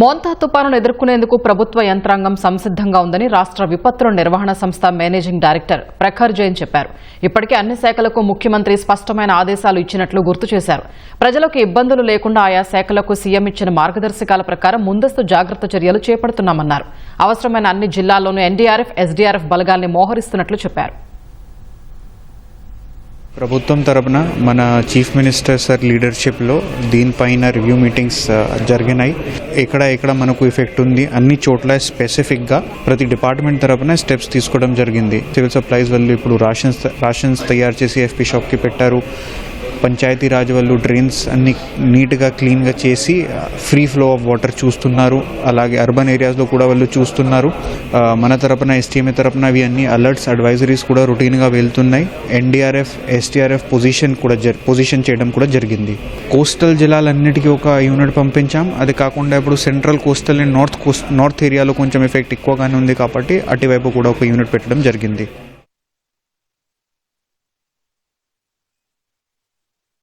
మోంతా తుపానును ఎదుర్కొనేందుకు ప్రభుత్వ యంత్రాంగం సంసిద్ధంగా ఉందని రాష్ట్ర విపత్తుల నిర్వహణ సంస్థ మేనేజింగ్ డైరెక్టర్ ప్రఖర్ జైన్ చెప్పారు. ఇప్పటికే అన్ని శాఖలకు ముఖ్యమంత్రి స్పష్టమైన ఆదేశాలు ఇచ్చినట్లు గుర్తు చేశారు. ప్రజలకు ఇబ్బందులు లేకుండా ఆయా శాఖలకు సీఎం ఇచ్చిన మార్గదర్శకాల ప్రకారం ముందస్తు జాగ్రత్త చర్యలు చేపడుతున్నామన్నారు. అవసరమైన అన్ని జిల్లాల్లోనూ ఎన్డీఆర్ఎఫ్, ఎస్డీఆర్ఎఫ్ బలగాల్ని మోహరిస్తున్నట్లు చెప్పారు. ప్రభుత్వం తరపున మన చీఫ్ మినిస్టర్ సార్ లీడర్షిప్లో దీనిపైన రివ్యూ మీటింగ్స్ జరిగినాయి. ఎక్కడ మనకు ఎఫెక్ట్ ఉంది అన్ని చోట్ల స్పెసిఫిక్గా ప్రతి డిపార్ట్మెంట్ తరపున స్టెప్స్ తీసుకోవడం జరిగింది. సివిల్ సప్లైస్ వాళ్ళు ఇప్పుడు రాషన్స్ తయారు చేసి ఎఫ్పీ షాప్కి పెట్టారు. పంచాయతీ రాజ్ వాళ్ళు డ్రైన్స్ అన్ని నీట్గా క్లీన్గా చేసి ఫ్రీ ఫ్లో ఆఫ్ వాటర్ చూస్తున్నారు. అలాగే అర్బన్ ఏరియాస్లో కూడా వాళ్ళు చూస్తున్నారు. మన తరపున ఎస్టీఎంఏ తరపున అవి అన్ని అలర్ట్స్, అడ్వైజరీస్ కూడా రొటీన్గా వెళ్తున్నాయి. ఎన్డీఆర్ఎఫ్, ఎస్టీఆర్ఎఫ్ పొజిషన్ చేయడం కూడా జరిగింది. కోస్టల్ జిల్లాలన్నిటికీ ఒక యూనిట్ పంపించాం. అది కాకుండా ఇప్పుడు సెంట్రల్ కోస్టల్ అండ్ నార్త్ ఏరియాలో కొంచెం ఎఫెక్ట్ ఎక్కువగానే ఉంది కాబట్టి అటువైపు కూడా ఒక యూనిట్ పెట్టడం జరిగింది.